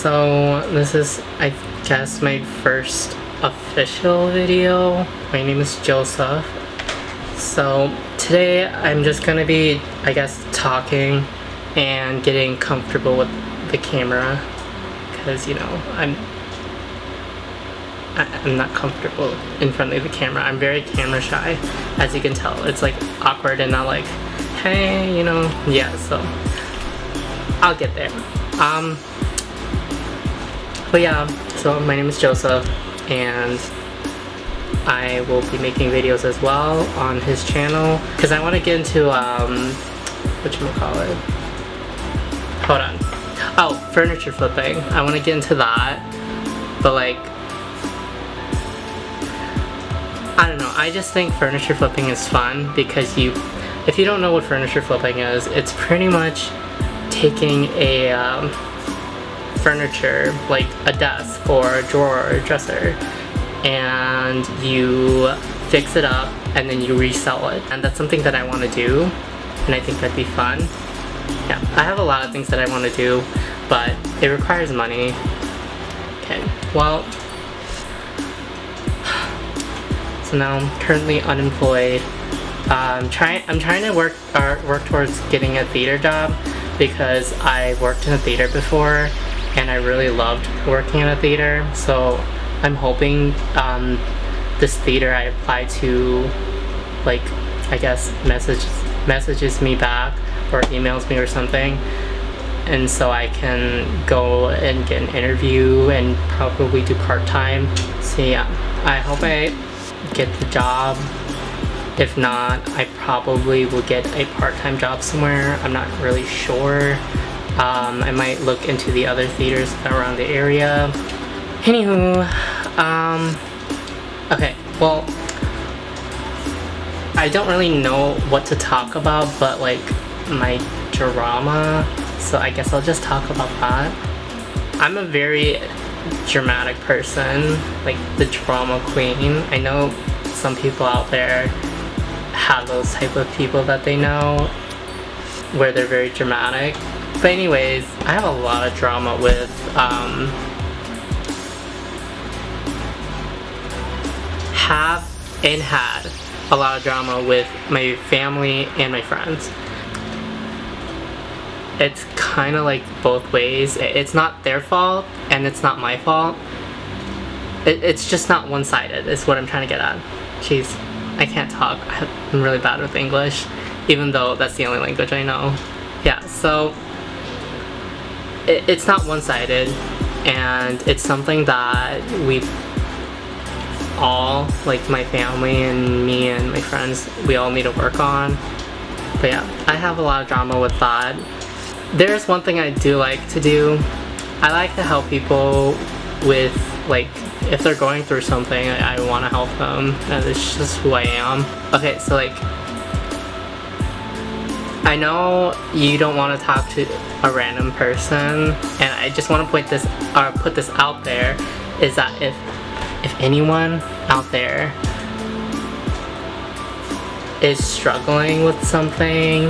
So this is, I guess, my first official video. My name is Joseph. So today I'm just gonna be, I guess, talking and getting comfortable with the camera, because, you know, I'm not comfortable in front of the camera. I'm very camera shy, as you can tell. It's like awkward and not like, hey, you know, yeah, so I'll get there. But yeah, so my name is Joseph, and I will be making videos as well on his channel, because I want to get into, whatchamacallit? Hold on. Oh, furniture flipping. I want to get into that, but like, I don't know, I just think furniture flipping is fun, because if you don't know what furniture flipping is, it's pretty much taking a furniture, like a desk or a drawer or a dresser, and you fix it up and then you resell it. And that's something that I want to do, and I think that'd be fun. Yeah, I have a lot of things that I want to do, but it requires money. Okay, well, so now I'm currently unemployed. I'm trying to work towards getting a theater job, because I worked in a theater before and I really loved working in a theater. So I'm hoping this theater I applied to, like, I guess messages me back or emails me or something, and so I can go and get an interview and probably do part-time. So yeah, I hope I get the job. If not, I probably will get a part-time job somewhere. I'm not really sure. I might look into the other theaters around the area. Anywho, okay, well, I don't really know what to talk about, but like my drama, so I guess I'll just talk about that. I'm a very dramatic person, like the drama queen. I know some people out there have those type of people that they know where they're very dramatic. But anyways, I have a lot of drama with had a lot of drama with my family and my friends. It's kind of like both ways. It's not their fault and it's not my fault. It's just not one-sided is what I'm trying to get at. Jeez, I can't talk. I'm really bad with English, even though that's the only language I know. Yeah, so it's not one-sided, and it's something that we all, like my family and me and my friends, we all need to work on. But yeah, I have a lot of drama with that. There's one thing I do like to do. I like to help people with, like, if they're going through something, I want to help them, and it's just who I am. Okay, so like, I know you don't want to talk to a random person, and I just want to put this out there, is that if anyone out there is struggling with something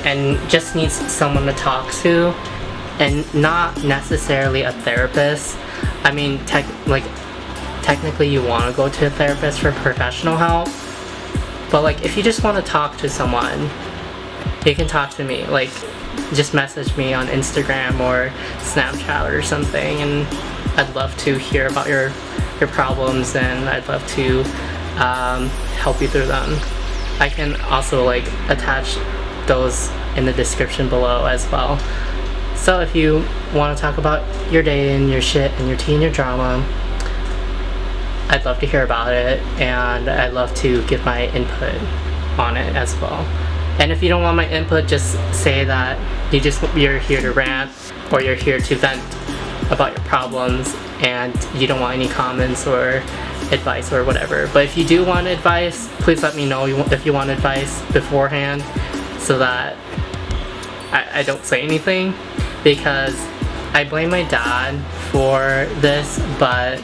and just needs someone to talk to, and not necessarily a therapist. I mean, technically you want to go to a therapist for professional help, but like, if you just want to talk to someone, you can talk to me. Like, just message me on Instagram or Snapchat or something, and I'd love to hear about your problems, and I'd love to help you through them. I can also like attach those in the description below as well. So if you want to talk about your day and your shit and your tea and your drama, I'd love to hear about it, and I'd love to give my input on it as well. And if you don't want my input, just say that you're here to rant, or you're here to vent about your problems, and you don't want any comments or advice or whatever. But if you do want advice, please let me know if you want advice beforehand, so that I don't say anything, because I blame my dad for this, but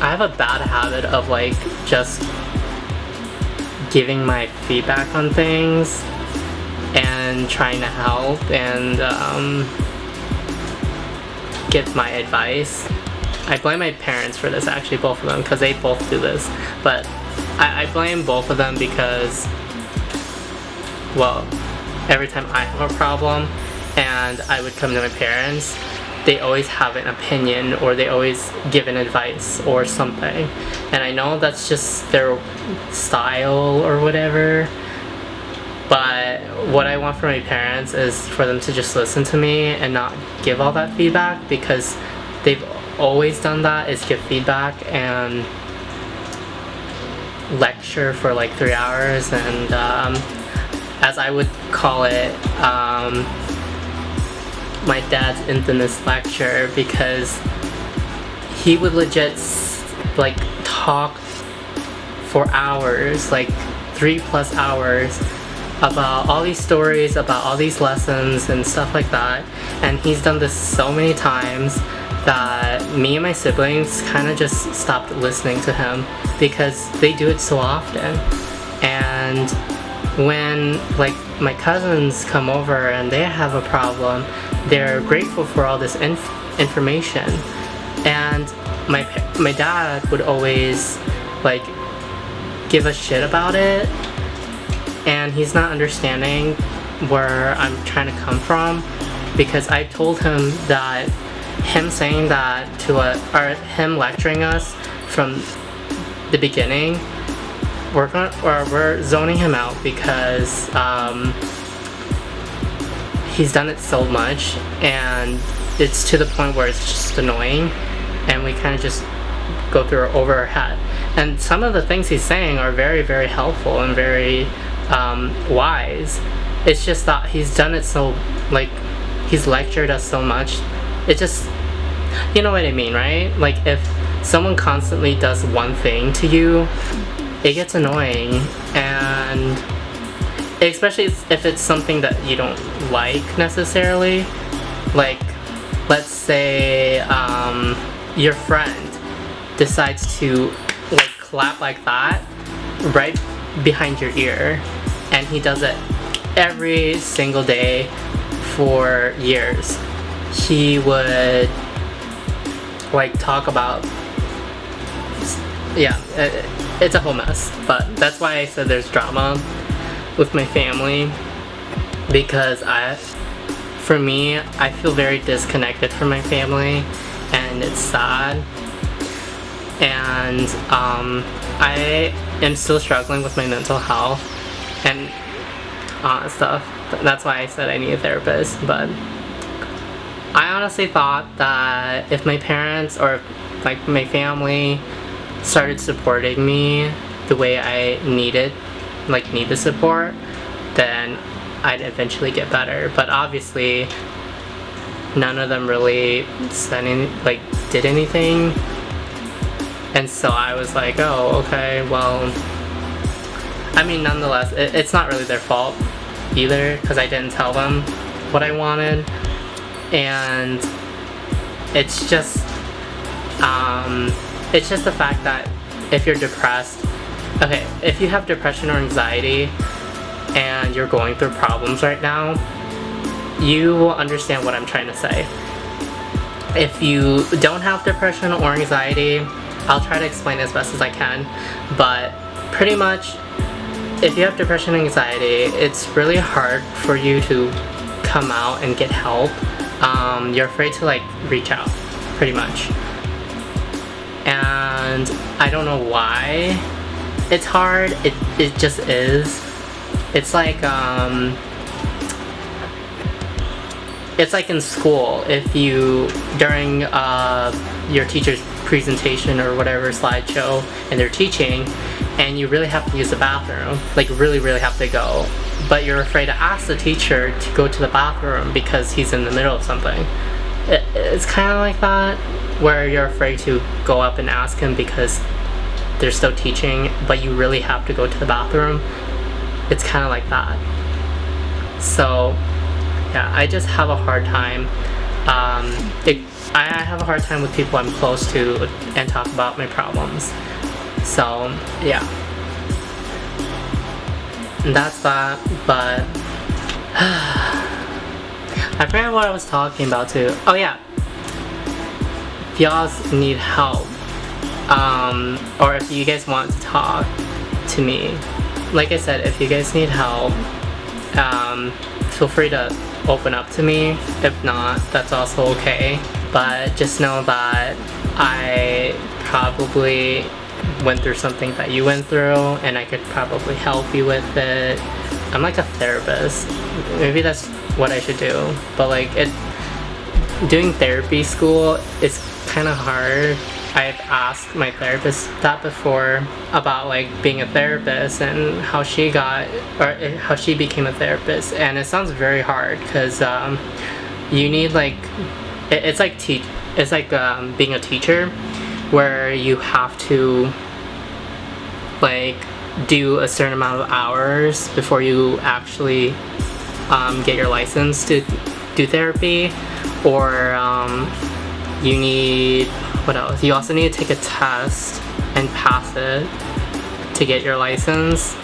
I have a bad habit of like just giving my feedback on things and trying to help, and give my advice. I blame my parents for this, actually, both of them, because they both do this. But I blame both of them because, well, every time I have a problem and I would come to my parents, they always have an opinion or they always give an advice or something. And I know that's just their style or whatever, but what I want from my parents is for them to just listen to me and not give all that feedback, because they've always done that, is give feedback and lecture for like 3 hours, and as I would call it, my dad's infamous lecture, because he would legit like talk for hours, like 3+ hours, about all these stories, about all these lessons and stuff like that. And he's done this so many times that me and my siblings kind of just stopped listening to him because they do it so often. And when like my cousins come over and they have a problem, they're grateful for all this information. And my dad would always like give a shit about it, and he's not understanding where I'm trying to come from, because I told him that him saying that to us, or him lecturing us from the beginning, we're zoning him out, because he's done it so much and it's to the point where it's just annoying, and we kind of just go through over our head. And some of the things he's saying are very, very helpful and very wise. It's just that he's done it so, like, he's lectured us so much. It just, you know what I mean, right? Like, if someone constantly does one thing to you, it gets annoying, and especially if it's something that you don't like necessarily. Like, let's say your friend decides to like clap like that right behind your ear, and he does it every single day for years. He would like talk about, yeah, it's a whole mess. But that's why I said there's drama with my family, because for me, I feel very disconnected from my family, and it's sad. And I am still struggling with my mental health and stuff. That's why I said I need a therapist. But I honestly thought that if my parents or like my family started supporting me the way I need the support, then I'd eventually get better. But obviously none of them really did anything. And so I was like, oh, okay, well, I mean, nonetheless, it's not really their fault either, because I didn't tell them what I wanted. And it's just the fact that if you're depressed, okay, if you have depression or anxiety and you're going through problems right now, you will understand what I'm trying to say. If you don't have depression or anxiety, I'll try to explain as best as I can, but pretty much if you have depression and anxiety, it's really hard for you to come out and get help. You're afraid to like reach out, pretty much. And I don't know why it's hard. It just is. It's like in school, if you during your teacher's presentation or whatever slideshow and they're teaching, and you really have to use the bathroom, like really have to go, but you're afraid to ask the teacher to go to the bathroom because he's in the middle of something. It's kind of like that, where you're afraid to go up and ask him because they're still teaching, but you really have to go to the bathroom. It's kind of like that. So yeah, I just have a hard time. I have a hard time with people I'm close to and talk about my problems. So yeah, and that's that. But I forgot what I was talking about too. Oh yeah, if y'all need help, or if you guys want to talk to me, like I said, if you guys need help, feel free to open up to me. If not, that's also okay. But just know that I probably went through something that you went through, and I could probably help you with it. I'm like a therapist. Maybe that's what I should do. But like, doing therapy school is kind of hard. I've asked my therapist that before about like being a therapist and how she became a therapist, and it sounds very hard because you need like it's like being a teacher, where you have to like do a certain amount of hours before you actually get your license to do therapy, or you need, what else? You also need to take a test and pass it to get your license,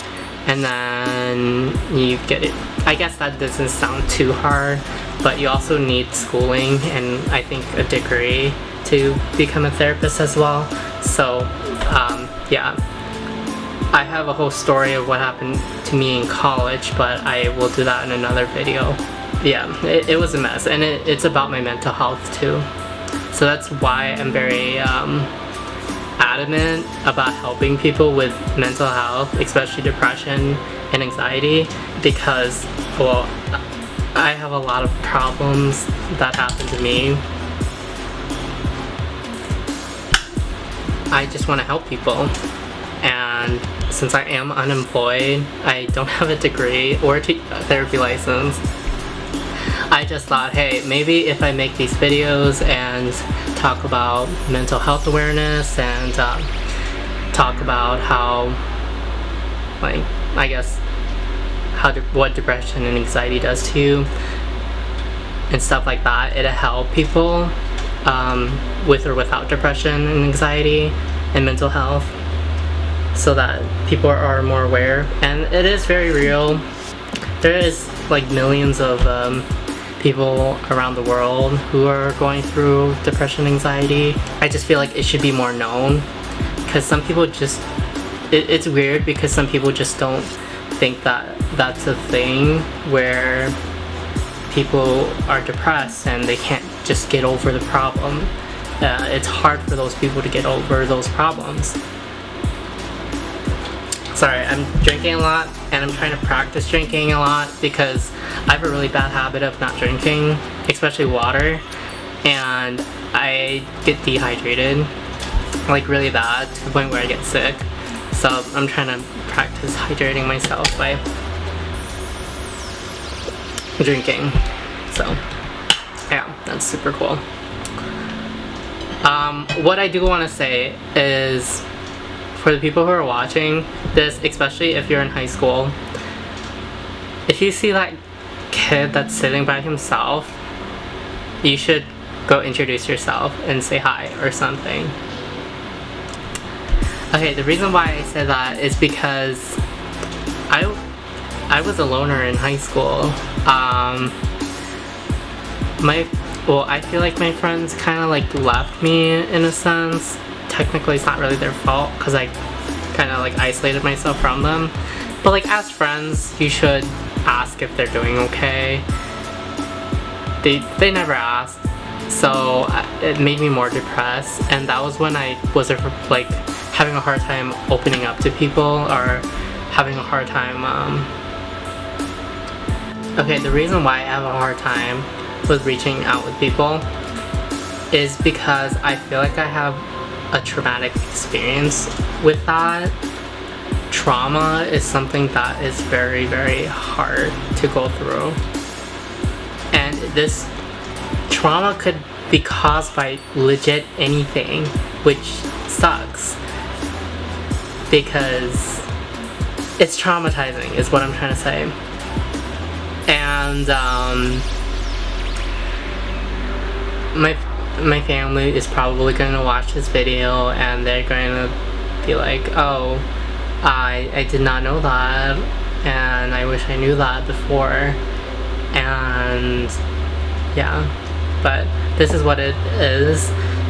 and then you get it. I guess that doesn't sound too hard, but you also need schooling and I think a degree to become a therapist as well. So yeah, I have a whole story of what happened to me in college, but I will do that in another video. Yeah, it was a mess, and it's about my mental health too. So that's why I'm very adamant about helping people with mental health, especially depression and anxiety, because, well, I have a lot of problems that happen to me. I just want to help people, and since I am unemployed, I don't have a degree or a therapy license. I just thought, hey, maybe if I make these videos and talk about mental health awareness and talk about how, like, I guess, what depression and anxiety does to you and stuff like that, it'll help people with or without depression and anxiety and mental health, so that people are more aware. And it is very real. There is like millions of people around the world who are going through depression and anxiety. I just feel like it should be more known, because some people just, it's weird because some people just don't think that that's a thing where people are depressed and they can't just get over the problem. It's hard for those people to get over those problems. Sorry, I'm drinking a lot, and I'm trying to practice drinking a lot because I have a really bad habit of not drinking, especially water, and I get dehydrated, like really bad, to the point where I get sick. So I'm trying to practice hydrating myself by drinking. So yeah, that's super cool. What I do want to say is, for the people who are watching this, especially if you're in high school, if you see that kid that's sitting by himself, you should go introduce yourself and say hi or something. Okay, the reason why I said that is because I was a loner in high school. I feel like my friends kind of like left me in a sense. Technically it's not really their fault because I kind of like isolated myself from them, but like as friends you should ask if they're doing okay. They never asked, so it made me more depressed, and that was when I was like having a hard time opening up to people, or having a hard time okay, the reason why I have a hard time with reaching out with people is because I feel like I have a traumatic experience with that. Trauma is something that is very, very hard to go through, and this trauma could be caused by legit anything, which sucks because it's traumatizing is what I'm trying to say. And my family is probably going to watch this video and they're going to be like, oh, I did not know that, and I wish I knew that before. And yeah, but this is what it is.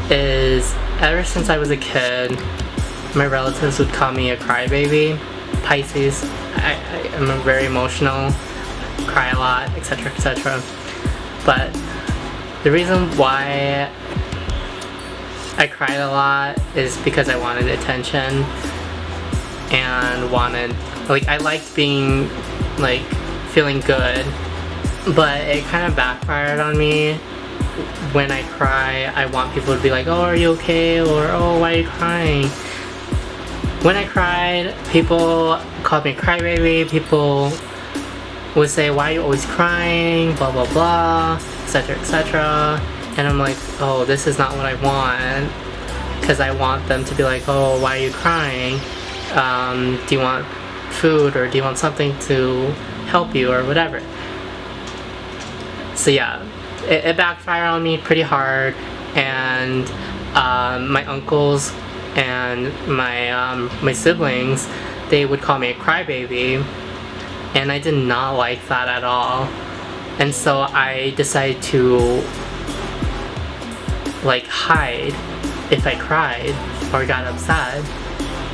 is ever since I was a kid, my relatives would call me a crybaby. Pisces, I am very emotional, cry a lot, etc, etc. But the reason why I cried a lot is because I wanted attention and I liked being, like, feeling good, but it kind of backfired on me. When I cry, I want people to be like, oh, are you okay? Or, oh, why are you crying? When I cried, people called me crybaby, people would say, why are you always crying, blah blah blah, etc, etc. And I'm like, oh, this is not what I want, because I want them to be like, oh, why are you crying? Do you want food, or do you want something to help you, or whatever? So yeah, it backfired on me pretty hard, and my uncles and my siblings, they would call me a crybaby, and I did not like that at all. And so I decided to, like, hide if I cried or got upset.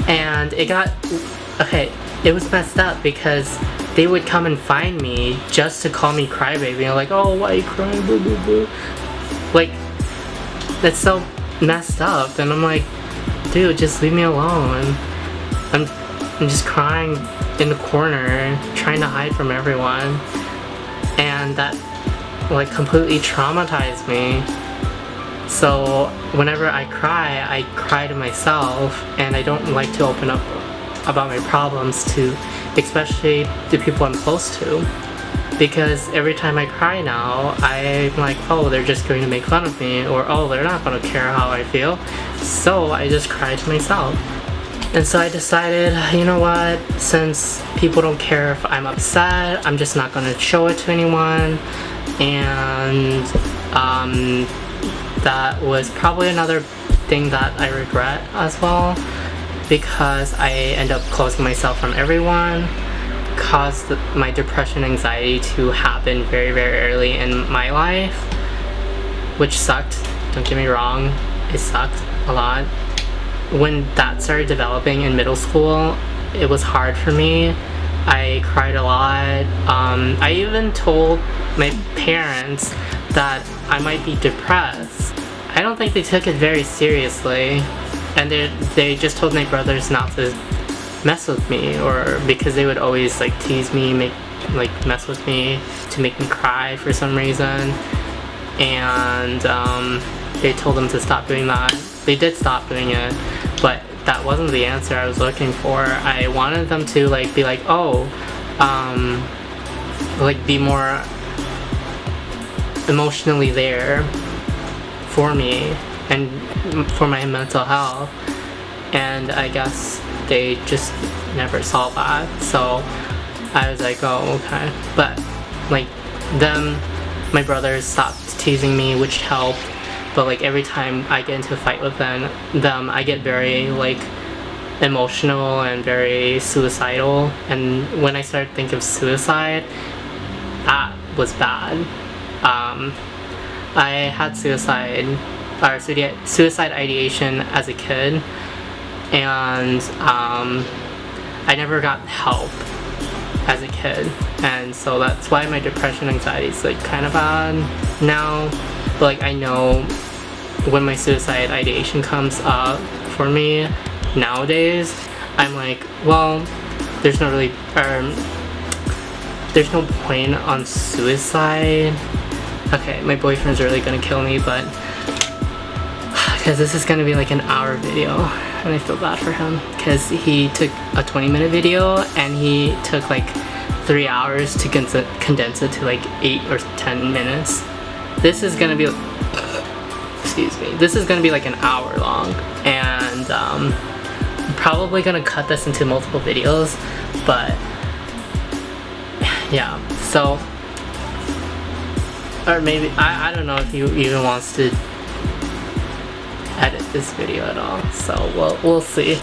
And it was messed up because they would come and find me just to call me crybaby, and like, oh, why are you crying, boo boo boo. Like, that's so messed up. And I'm like, dude, just leave me alone. I'm just crying in the corner, trying to hide from everyone. And that, like, completely traumatized me. So whenever I cry to myself, and I don't like to open up about my problems to, especially the people I'm close to. Because every time I cry now, I'm like, oh, they're just going to make fun of me, or oh, they're not going to care how I feel. So I just cry to myself. And so I decided, you know what, since people don't care if I'm upset, I'm just not going to show it to anyone. And that was probably another thing that I regret as well, because I end up closing myself from everyone. Caused my depression, anxiety to happen very, very early in my life, which sucked. Don't get me wrong, it sucked a lot. When that started developing in middle school, it was hard for me. I cried a lot. I even told my parents that I might be depressed. I don't think they took it very seriously, and they just told my brothers not to mess with me, or because they would always, like, tease me, mess with me to make me cry for some reason. And they told them to stop doing that. They did stop doing it, but that wasn't the answer I was looking for. I wanted them to, like, be like, oh, like, be more emotionally there for me and for my mental health. And I guess they just never saw that. So I was like, oh, okay. But, like, my brothers stopped teasing me, which helped. But, like, every time I get into a fight with them, I get very, like, emotional and very suicidal. And when I started thinking of suicide, that was bad. I had suicide ideation as a kid, and I never got help as a kid, and so that's why my depression, anxiety is, like, kind of bad now. But, like, I know when my suicide ideation comes up for me nowadays, I'm like, well, there's no point on suicide. Okay, my boyfriend's really gonna kill me, but because this is gonna be like an hour video, and I feel bad for him because he took a 20-minute video and he took like 3 hours to condense it to like 8 or 10 minutes. This is gonna be, excuse me, this is gonna be like an hour long, and I'm probably gonna cut this into multiple videos, but yeah, so, or maybe, I don't know if he even wants to edit this video at all, so we'll see.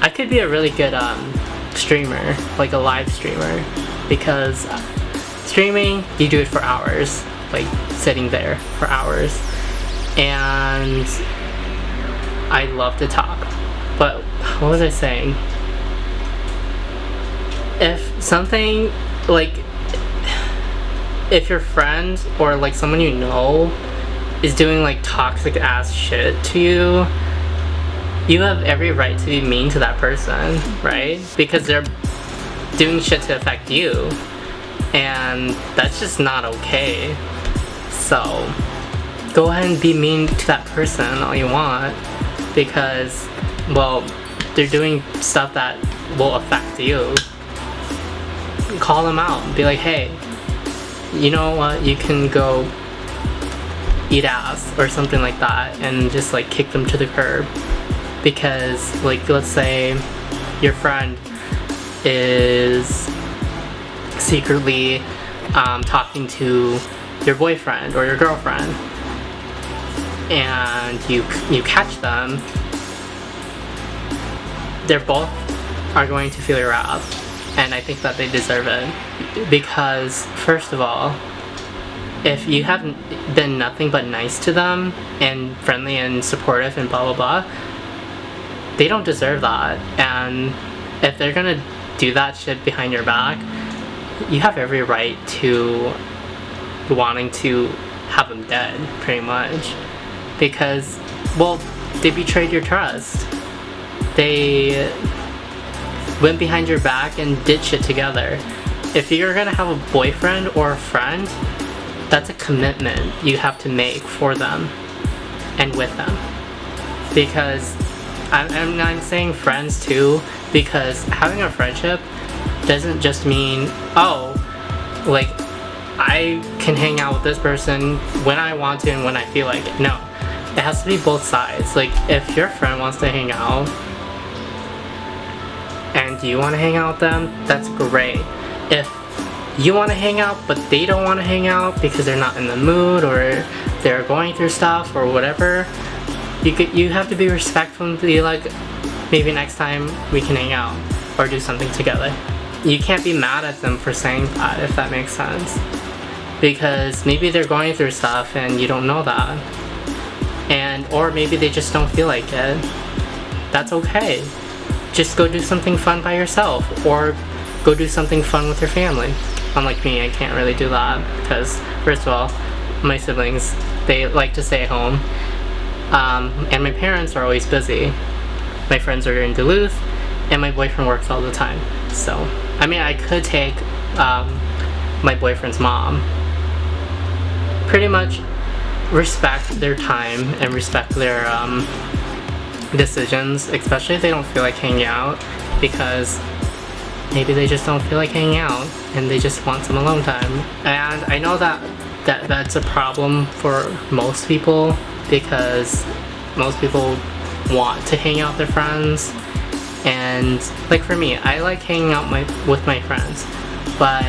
I could be a really good streamer, like a live streamer, because streaming, you do it for hours, like sitting there for hours, and I love to talk. But what was I saying? If something like, if your friend or like someone you know is doing like toxic ass shit to you, you have every right to be mean to that person, right? Because they're doing shit to affect you, and that's just not okay. So go ahead and be mean to that person all you want, because, well, they're doing stuff that will affect you. Call them out and be like, hey, you know what, you can go eat ass or something like that, and just like kick them to the curb. Because like, let's say your friend is secretly talking to your boyfriend or your girlfriend, and you catch them, they're both are going to feel your wrath. And I think that they deserve it, because first of all, if you haven't been nothing but nice to them and friendly and supportive and blah blah blah, they don't deserve that. And if they're gonna do that shit behind your back, you have every right to wanting to have them dead, pretty much, because, well, they betrayed your trust. They went behind your back and did shit together. If you're gonna have a boyfriend or a friend, that's a commitment you have to make for them and with them. Because I'm saying friends too, because having a friendship doesn't just mean, oh, like, I can hang out with this person when I want to and when I feel like it. No, it has to be both sides. Like, if your friend wants to hang out and you want to hang out with them, that's great. If you want to hang out but they don't want to hang out because they're not in the mood or they're going through stuff or whatever, you have to be respectful and be like, maybe next time we can hang out or do something together. You can't be mad at them for saying that, if that makes sense, because maybe they're going through stuff and you don't know that, and or maybe they just don't feel like it. That's okay. Just go do something fun by yourself, or go do something fun with your family. Unlike me, I can't really do that because, first of all, my siblings, they like to stay at home, and my parents are always busy. My friends are in Duluth, and my boyfriend works all the time. So, I mean, I could take my boyfriend's mom. Pretty much respect their time and respect their decisions, especially if they don't feel like hanging out, because maybe they just don't feel like hanging out and they just want some alone time. And I know that's a problem for most people, because most people want to hang out with their friends. And like for me, I like hanging out with my friends, but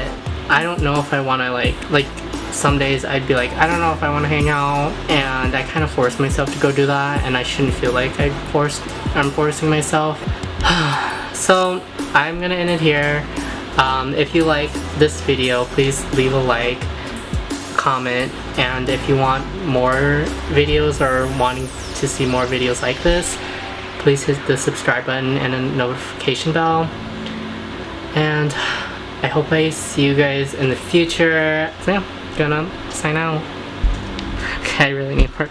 I don't know if I want to like some days I'd be like, I don't know if I want to hang out, and I kind of force myself to go do that, and I shouldn't feel like I'm forcing myself. So I'm gonna end it here. If you like this video, please leave a like, comment, and if you want more videos or wanting to see more videos like this, please hit the subscribe button and a notification bell. And I hope I see you guys in the future. So yeah, gonna sign out. Okay, I really need work.